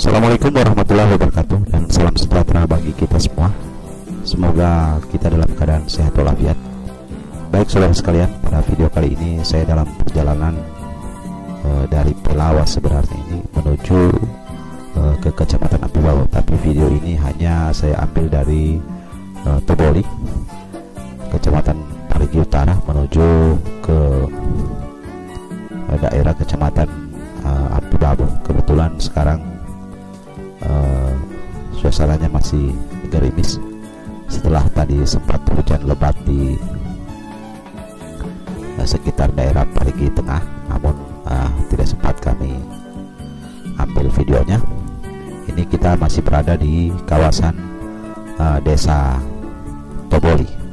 Assalamualaikum warahmatullahi wabarakatuh, dan salam sejahtera bagi kita semua. Semoga kita dalam keadaan sehat walafiat. Baik saudara sekalian, pada video kali ini saya dalam perjalanan dari Pelawat sebenarnya ini menuju ke Kecamatan Ampi Babau, tapi video ini hanya saya ambil dari Toboli, Kecamatan Parigi Utara, menuju ke daerah Kecamatan Ampi Babau. Kebetulan sekarang suasananya masih gerimis setelah tadi sempat hujan lebat di sekitar daerah Parigi Tengah, namun tidak sempat kami ambil videonya. Ini kita masih berada di kawasan desa Toboli.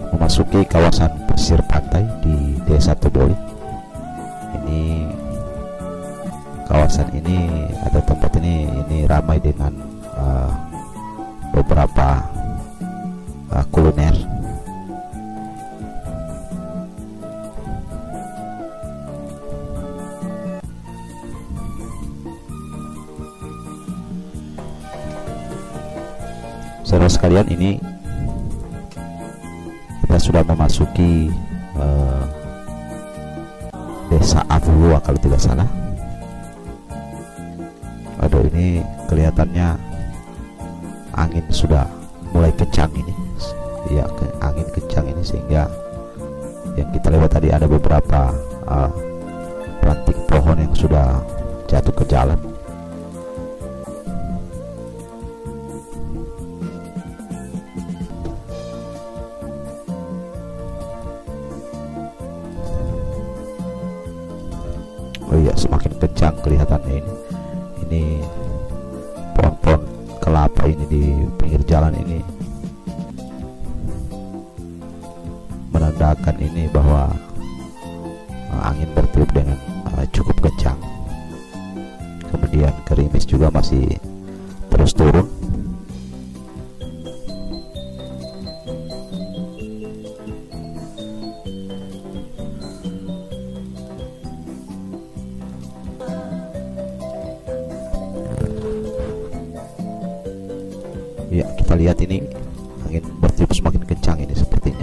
Memasuki kawasan pesisir pantai di desa Toboli. Ini kawasan ini atau tempat ini ramai dengan beberapa kuliner. Saudara sekalian, ini kita sudah memasuki desa Avulua kalau tidak salah. Aduh, ini kelihatannya angin sudah mulai kencang ini. Ya, angin kencang ini sehingga yang kita lewat tadi ada beberapa ranting pohon yang sudah jatuh ke jalan. Oh iya, semakin kencang kelihatannya ini pohon-pohon kelapa ini di pinggir jalan ini menandakan ini bahwa angin bertiup dengan cukup kencang. Kemudian gerimis juga masih terus turun. Ya, kita lihat ini angin bertiup semakin kencang ini sepertinya.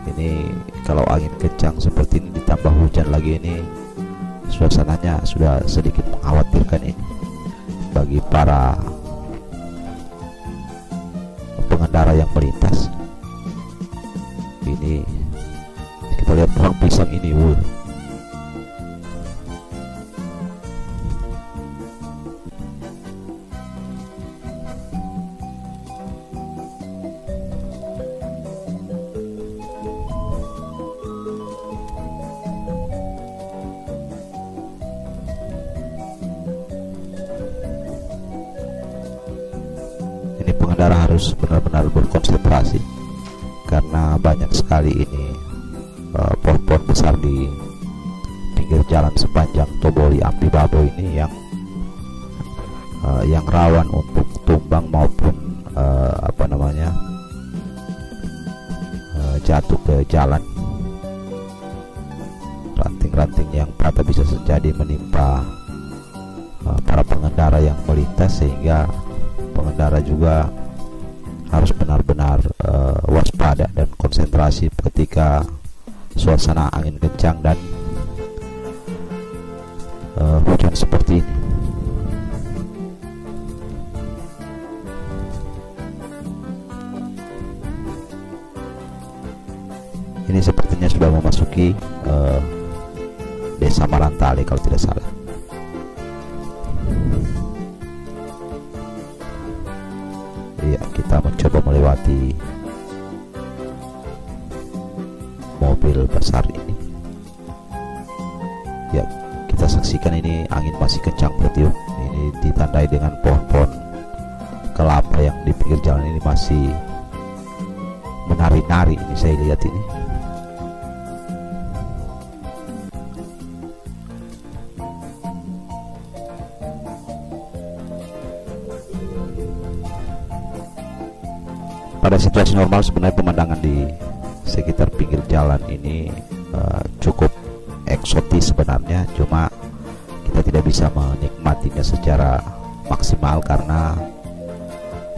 Ini kalau angin kencang seperti ini ditambah hujan lagi, ini suasananya sudah sedikit mengkhawatirkan ini bagi para pengendara yang melintas. Ini kita lihat pohon pisang ini, pengendara harus benar-benar berkonsentrasi karena banyak sekali ini pohon-pohon besar di pinggir jalan sepanjang Toboli Ampi Babau ini yang rawan untuk tumbang maupun jatuh ke jalan. Ranting-ranting yang patah bisa jadi menimpa para pengendara yang melintas, sehingga pengendara juga harus benar-benar waspada dan konsentrasi ketika suasana angin kencang dan hujan seperti ini. Ini sepertinya sudah memasuki desa Marantale kalau tidak salah. Ya, kita mencoba melewati mobil besar ini. Ya, kita saksikan ini angin masih kencang bertiup. Ini ditandai dengan pohon-pohon kelapa yang di pinggir jalan ini masih menari-nari. Ini saya lihat ini. situasi normal sebenarnya pemandangan di sekitar pinggir jalan ini cukup eksotis sebenarnya, cuma kita tidak bisa menikmatinya secara maksimal karena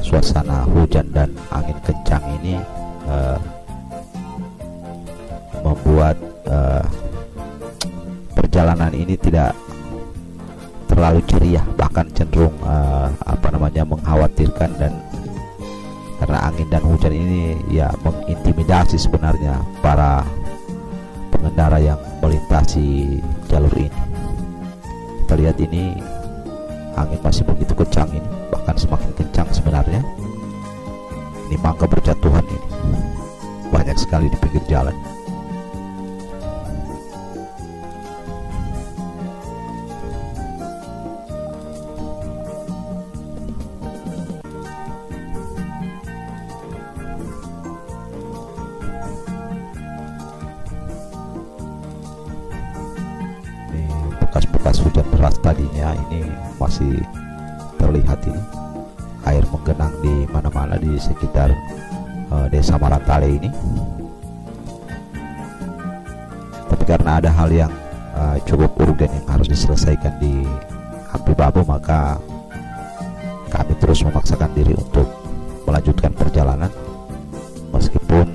suasana hujan dan angin kencang ini membuat perjalanan ini tidak terlalu ceria, bahkan cenderung mengkhawatirkan, dan karena angin dan hujan ini ya mengintimidasi sebenarnya para pengendara yang melintasi jalur ini. Kita lihat ini angin masih begitu kencang ini, bahkan semakin kencang sebenarnya. Ini mangga berjatuhan ini banyak sekali di pinggir jalan. Bekas hujan deras tadinya ini masih terlihat ini air menggenang di mana-mana di sekitar desa Marantale ini. Tapi karena ada hal yang cukup urgen yang harus diselesaikan di Ampli Babo, maka kami terus memaksakan diri untuk melanjutkan perjalanan meskipun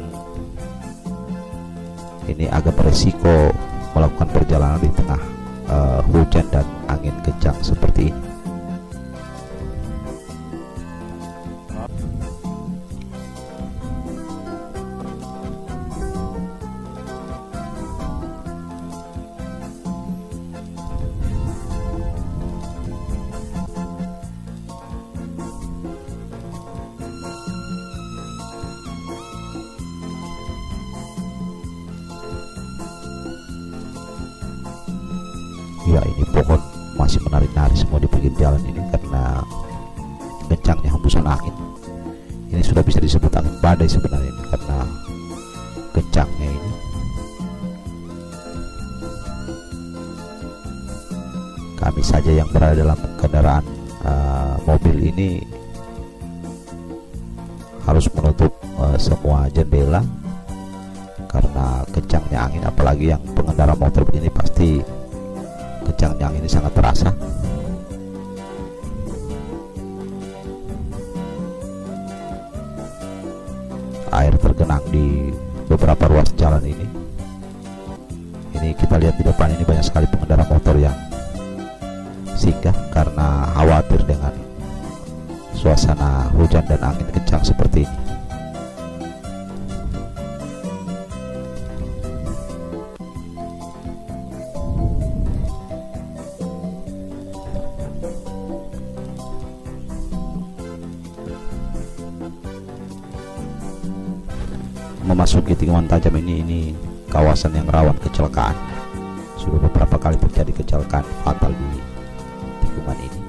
ini agak beresiko melakukan perjalanan di tengah hujan dan angin kencang seperti ini. Ya, ini pohon masih menari-nari semua di pinggir jalan ini karena kencangnya hembusan angin. Ini sudah bisa disebut angin badai sebenarnya ini, karena kencangnya ini. Kami saja yang berada dalam kendaraan mobil ini harus menutup semua jendela karena kencangnya angin, apalagi yang pengendara motor begini pasti kencangnya angin ini sangat terasa. Air tergenang di beberapa ruas jalan ini. Ini kita lihat di depan ini banyak sekali pengendara motor yang singgah karena khawatir dengan suasana hujan dan angin kencang seperti ini. Memasuki tikungan tajam ini kawasan yang rawan kecelakaan. Sudah beberapa kali terjadi kecelakaan fatal di tikungan ini.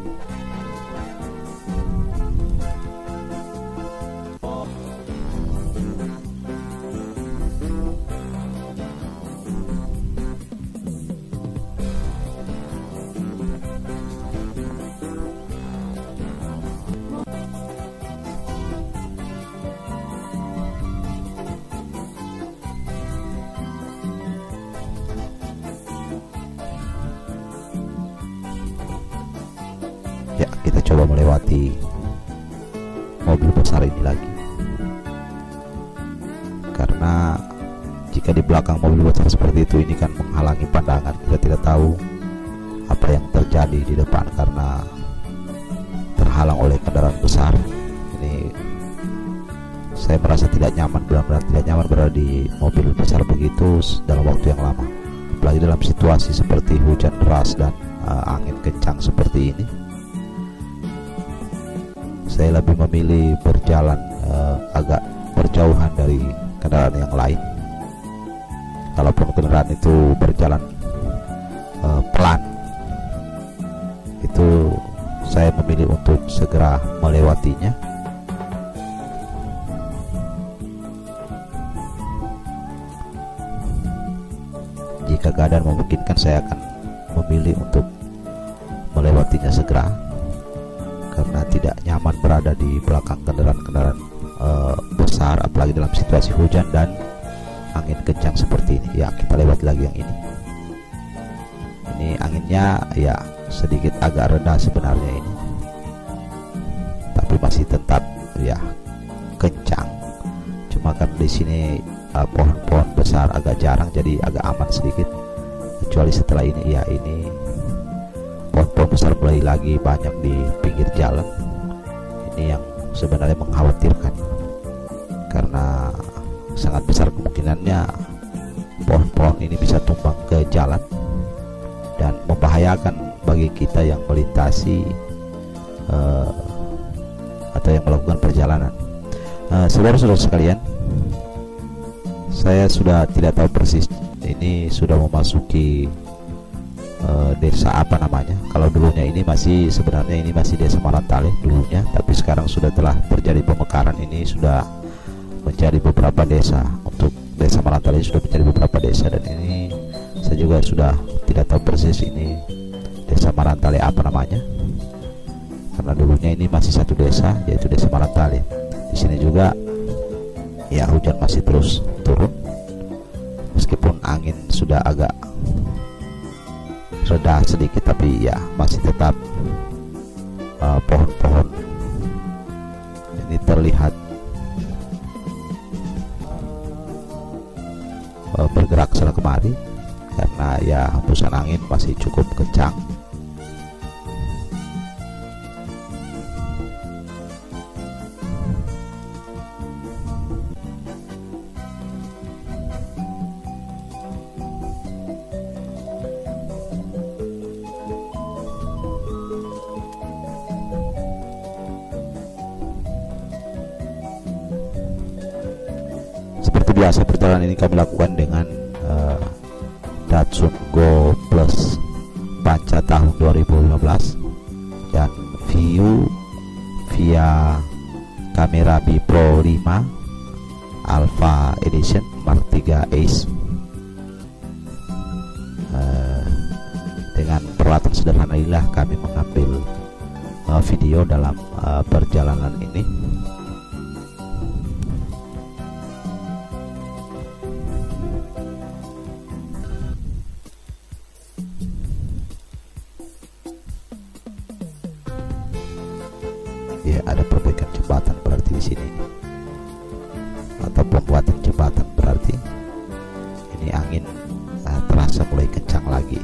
Ya, kita coba melewati mobil besar ini lagi, karena jika di belakang mobil besar seperti itu ini kan menghalangi pandangan. Kita tidak tahu apa yang terjadi di depan karena terhalang oleh kendaraan besar. Ini saya merasa tidak nyaman, benar-benar tidak nyaman berada di mobil besar begitu dalam waktu yang lama, apalagi dalam situasi seperti hujan deras dan angin kencang seperti ini. Saya lebih memilih berjalan agak berjauhan dari kendaraan yang lain. Kalaupun kendaraan itu berjalan pelan, itu saya memilih untuk segera melewatinya. Jika keadaan memungkinkan, saya akan memilih untuk melewatinya segera, karena tidak nyaman berada di belakang kendaraan-kendaraan besar besar, apalagi dalam situasi hujan dan angin kencang seperti ini. Ya, kita lewat lagi yang ini. Ini anginnya ya sedikit agak reda sebenarnya ini, tapi masih tetap ya kencang. Cuma kan di sini pohon-pohon besar agak jarang, jadi agak aman sedikit. Kecuali setelah ini, ya ini pohon-pohon besar mulai lagi banyak di pinggir jalan. Ini yang sebenarnya mengkhawatirkan, karena sangat besar kemungkinannya pohon-pohon ini bisa tumbang ke jalan dan membahayakan bagi kita yang melintasi atau yang melakukan perjalanan. Saudara-saudara sekalian, saya sudah tidak tahu persis ini sudah memasuki desa apa namanya. Kalau dulunya ini masih, sebenarnya ini masih desa Marantale dulunya, tapi sekarang sudah telah terjadi pemekaran, ini sudah menjadi beberapa desa. Untuk desa Marantale sudah menjadi beberapa desa, dan ini saya juga sudah tidak tahu persis ini desa Marantale apa namanya, karena dulunya ini masih satu desa, yaitu desa Marantale. Di sini juga ya hujan masih terus turun, meskipun angin sudah agak reda sedikit, tapi ya masih tetap pohon-pohon ini terlihat bergerak sana kemari, karena ya hembusan angin masih cukup kencang. Seperti biasa, perjalanan ini kami lakukan dengan Datsun Go Plus Panca tahun 2015 dan view via kamera B Pro 5 Alpha Edition Mark 3 Ace. Dengan peralatan sederhana inilah kami mengambil video dalam perjalanan ini. Ya, ada perbaikan jembatan berarti di sini, atau pembuatan jembatan berarti. Ini angin terasa mulai kencang lagi.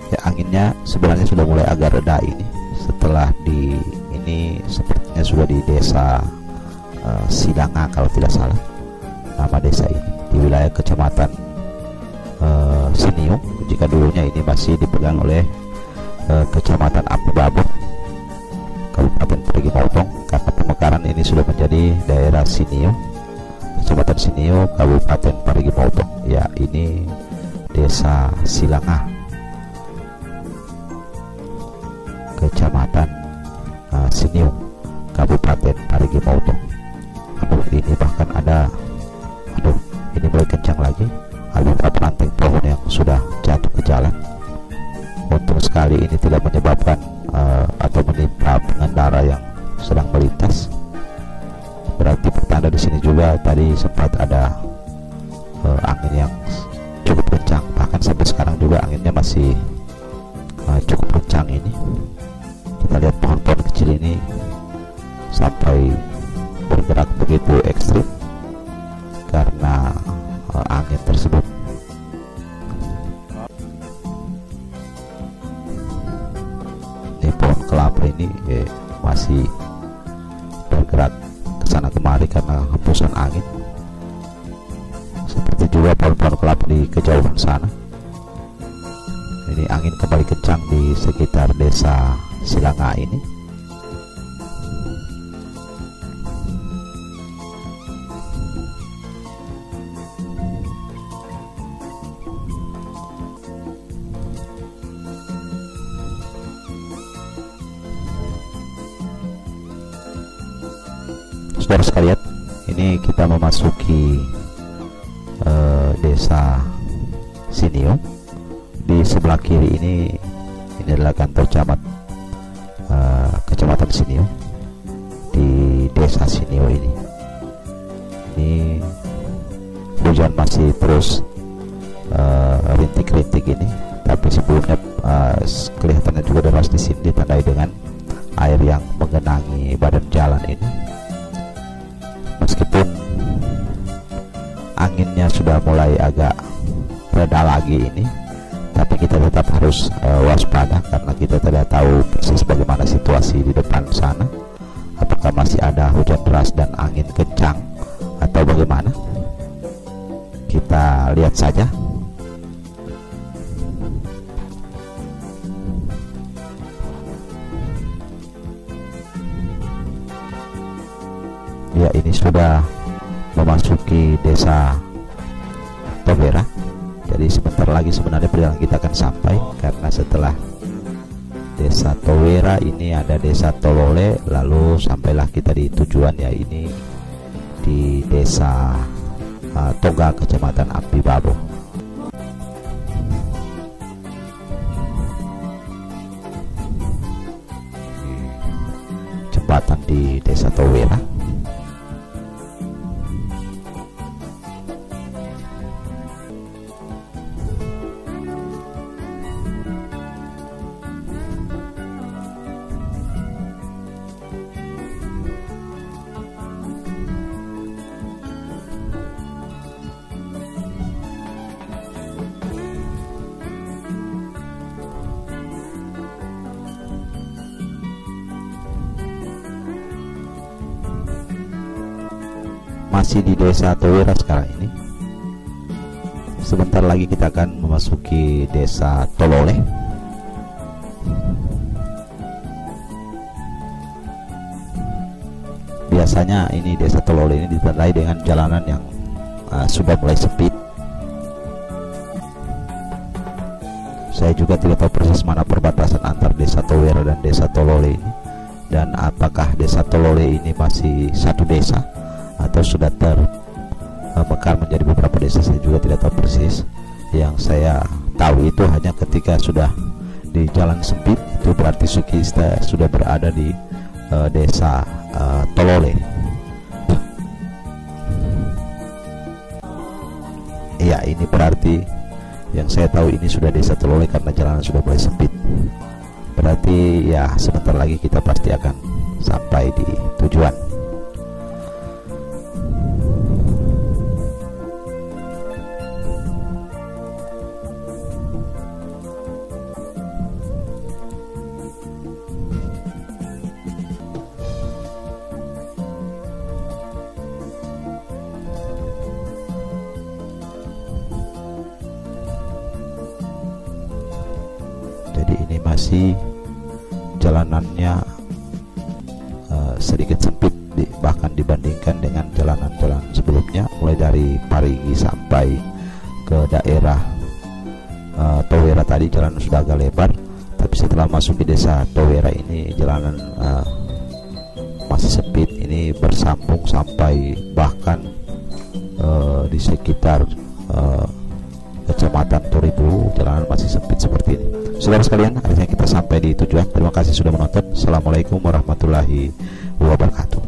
Ya, anginnya sebenarnya sudah mulai agak reda ini, setelah di ini sepertinya sudah di desa Sidanga kalau tidak salah nama desa ini, di wilayah kecamatan Siniung, jika dulunya ini masih dipegang oleh kecamatan Api Babon Kabupaten Parigi Motong. Karena pemekaran ini sudah menjadi daerah Siniung, kecamatan Siniung, Kabupaten Parigi Motong. Ya, ini desa Silanga, kecamatan Siniung, Kabupaten Parigi Motong. Aduh, ini bahkan ada, ini mulai kencang lagi. Ada beberapa ranting pohon yang sudah jatuh ke jalan. Untung sekali ini tidak menyebabkan atau menimpa pengendara yang sedang melintas. Berarti pertanda di sini juga tadi sempat ada masih cukup kencang ini. Kita lihat pohon-pohon kecil ini sampai bergerak begitu ekstrim karena angin tersebut. Ini pohon kelapa ini masih bergerak ke sana kemari karena hembusan angin. Seperti juga pohon-pohon kelapa di kejauhan sana. Ini angin kembali kencang di sekitar desa Silanga ini. Saudara sekalian, ini kita memasuki desa Sinio. Di sebelah kiri ini adalah kantor camat kecamatan Sinio di desa Sinio ini. Ini hujan masih terus rintik-rintik ini, tapi sebelumnya kelihatannya juga deras di sini ditandai dengan air yang menggenangi badan jalan ini. Meskipun anginnya sudah mulai agak reda lagi ini, tapi kita tetap harus waspada karena kita tidak tahu persis bagaimana situasi di depan sana, apakah masih ada hujan deras dan angin kencang atau bagaimana. Kita lihat saja. Ya, ini sudah memasuki desa Towera. Jadi sebentar lagi sebenarnya perjalanan kita akan sampai, karena setelah desa Towera ini ada desa Tolole, lalu sampailah kita di tujuan, ya ini di desa Toga, kecamatan Ampi Babo. Jembatan di desa Towera. Masih di desa Towera sekarang ini. Sebentar lagi kita akan memasuki desa Tolole. Biasanya ini desa Tolole ini ditandai dengan jalanan yang sudah mulai sempit. Saya juga tidak tahu persis mana perbatasan antar desa Towera dan desa Tolole ini, dan apakah desa Tolole ini masih satu desa atau sudah termekar menjadi beberapa desa. Saya juga tidak tahu persis. Yang saya tahu itu hanya ketika sudah di jalan sempit, itu berarti kita sudah berada di desa Tolole. Ya, ini berarti yang saya tahu ini sudah desa Tolole karena jalanan sudah mulai sempit. Berarti ya sebentar lagi kita pasti akan sampai di tujuan. Jadi ini masih jalanannya sedikit sempit bahkan dibandingkan dengan jalan-jalan sebelumnya, mulai dari Parigi sampai ke daerah Towera tadi jalan sudah agak lebar, tapi setelah masuk ke desa Towera ini jalanan masih sempit. Ini bersambung sampai bahkan di sekitar kecamatan Toribu jalanan masih sempit seperti ini. Saudara sekalian, akhirnya kita sampai di tujuan. Terima kasih sudah menonton. Assalamualaikum warahmatullahi wabarakatuh.